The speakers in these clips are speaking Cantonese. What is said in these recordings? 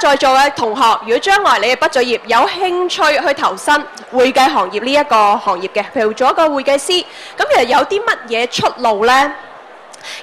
在座嘅同學，如果將來你哋畢咗業，有興趣去投身會計行業呢一個行業嘅，譬如做一個會計師，咁其實有啲乜嘢出路呢？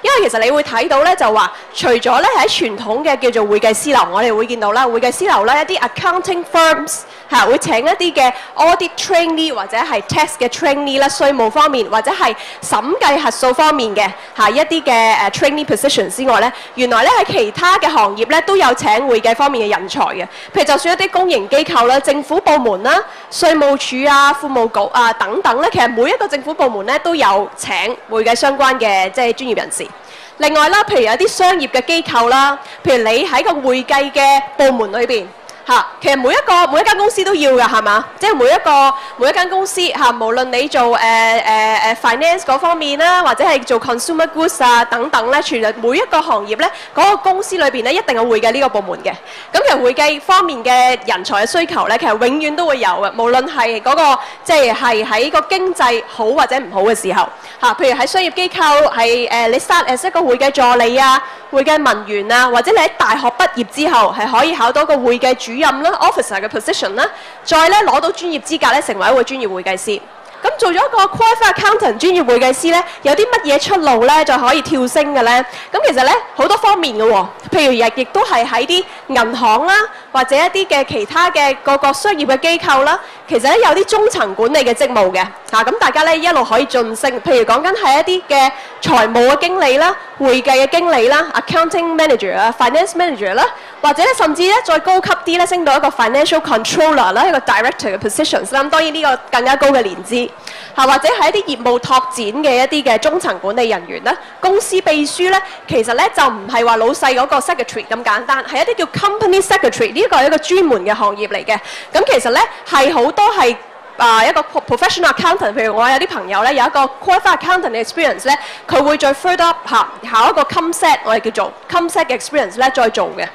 因為其實你會睇到咧，就話除咗咧喺傳統嘅叫做會計師樓，我哋會見到啦，會計師樓咧一啲 accounting firms 會請一啲嘅 audit trainee 或者係 tax 嘅 trainee 啦，稅務方面或者係審計核數方面嘅一啲嘅trainee position 之外咧，原來咧喺其他嘅行業咧都有請會計方面嘅人才嘅，譬如就算一啲公營機構啦、政府部門啦、稅務署啊、庫務局啊等等咧，其實每一個政府部門咧都有請會計相關嘅即係專業人士。另外啦，譬如有啲商業嘅機構啦，譬如你喺個會計嘅部門裏邊其實每一間公司都要㗎，係嘛？即係每一間公司無論你做finance 嗰方面啦，或者係做 consumer goods 啊等等咧，全日每一個行業咧，嗰個公司裏邊咧一定有會計呢個部門嘅。咁其實會計方面嘅人才嘅需求咧，其實永遠都會有嘅，無論係嗰個即係喺個經濟好或者唔好嘅時候譬如喺商業機構係你 start as 一個會計助理啊、會計文員啊，或者你喺大學畢業之後係可以考到個會計主任啦 officer 嘅 position 啦，再咧攞到專業資格咧，成為一個專業會計師。咁做咗一個 qualified accountant 專業會計師咧，有啲乜嘢出路咧，就可以跳升嘅咧？咁其實咧好多方面嘅喎，譬如亦都係喺啲銀行啦，或者一啲嘅其他嘅各個商業嘅機構啦，其實咧有啲中層管理嘅職務嘅咁大家咧一路可以晉升。譬如講緊係一啲嘅財務嘅經理啦、會計嘅經理啦、accounting manager 啊、finance manager 啦，或者咧甚至咧再高級啲咧，升到一個 financial controller 啦，一個 director 嘅 positions 啦。咁當然呢個更加高嘅年資。或者係一啲業務拓展嘅一啲嘅中層管理人員咧，公司秘書咧，其實咧就唔係話老細嗰個 secretary 咁簡單，係一啲叫 company secretary， 呢個係一個專門嘅行業嚟嘅。咁其實咧係好多係一個 professional accountant， 譬如我有啲朋友咧有一個 qualified accountant experience 咧，佢會再 further up 考一個 CompStat， 我哋叫做 CompStat 嘅 experience 咧再做嘅。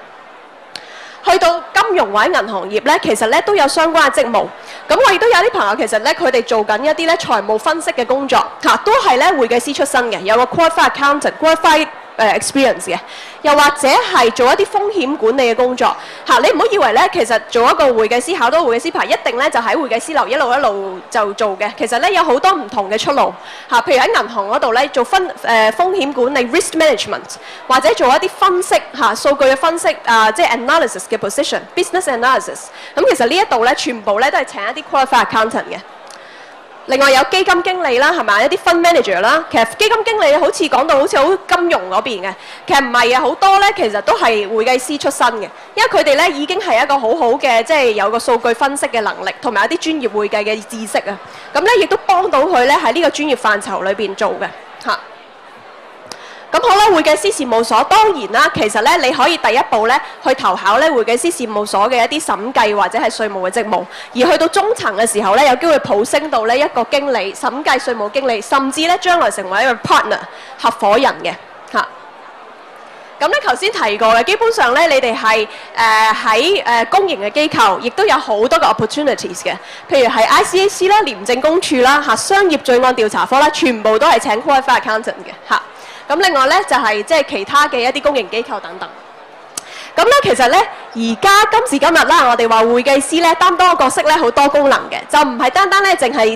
去到金融或者銀行業咧，其實咧都有相關嘅職務。咁我亦都有啲朋友其實咧，佢哋做緊一啲咧財務分析嘅工作都係咧會計師出身嘅，有個 qualified accountant、qualified experience 嘅，又或者係做一啲風險管理嘅工作你唔好以為咧，其實做一個會計師考到會計師牌，一定咧就喺會計師樓一路就做嘅。其實咧有好多唔同嘅出路譬如喺銀行嗰度咧做風險管理 risk management， 或者做一啲分析數據嘅分析即係 analysis 嘅 position，business analysis。咁其實呢一度咧全部咧都係請一啲 qualified accountant 嘅。另外有基金經理啦，係咪？一啲 fund manager 啦，其實基金經理好似講到好似好金融嗰邊嘅，其實唔係啊，好多咧其實都係會計師出身嘅，因為佢哋咧已經係一個好好嘅，即係有個數據分析嘅能力，同埋一啲專業會計嘅知識啊。咁咧亦都幫到佢咧喺呢個專業範疇裏邊做嘅咁好啦，會計師事務所當然啦，其實咧你可以第一步咧去投考咧會計師事務所嘅一啲審計或者係稅務嘅職務，而去到中層嘅時候咧有機會抱升到咧一個經理、審計稅務經理，甚至咧將來成為一個 partner 合夥人嘅咁咧頭先提過嘅，基本上咧你哋係喺公營嘅機構，亦都有好多個 opportunities 嘅，譬如係 ICAC 啦、廉政公署啦、商業罪案調查科啦，全部都係請 qualified accountant 嘅咁另外咧就係即係其他嘅一啲公營機構等等。咁咧其實咧而家今時今日啦，我哋話會計師咧擔當嘅角色咧好多功能嘅，就唔係單單咧淨係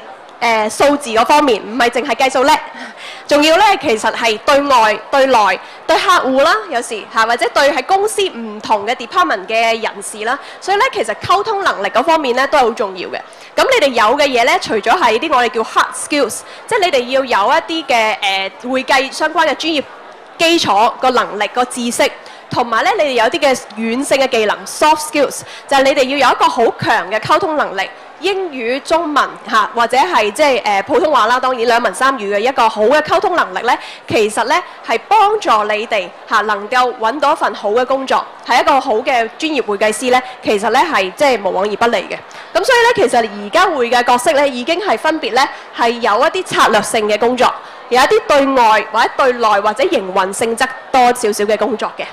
數字嗰方面，唔係淨係計數叻，仲要咧其實係對外、對內、對客戶啦，有時或者對係公司唔同嘅 department 嘅人士啦，所以咧其實溝通能力嗰方面咧都係好重要嘅。咁你哋有嘅嘢咧，除咗係啲我哋叫 hard skills， 即係你哋要有一啲嘅會計相關嘅專業基礎個能力個知識，同埋咧你哋有啲嘅軟性嘅技能 soft skills， 就係你哋要有一個好強嘅溝通能力。英語、中文或者係即係普通話啦，當然兩文三語嘅一個好嘅溝通能力咧，其實咧係幫助你哋能夠揾到一份好嘅工作，係一個好嘅專業會計師咧，其實咧係即係無往而不利嘅。咁所以咧，其實而家會計角色咧已經係分別咧係有一啲策略性嘅工作，有一啲對外或者對內或者營運性質多少少嘅工作嘅。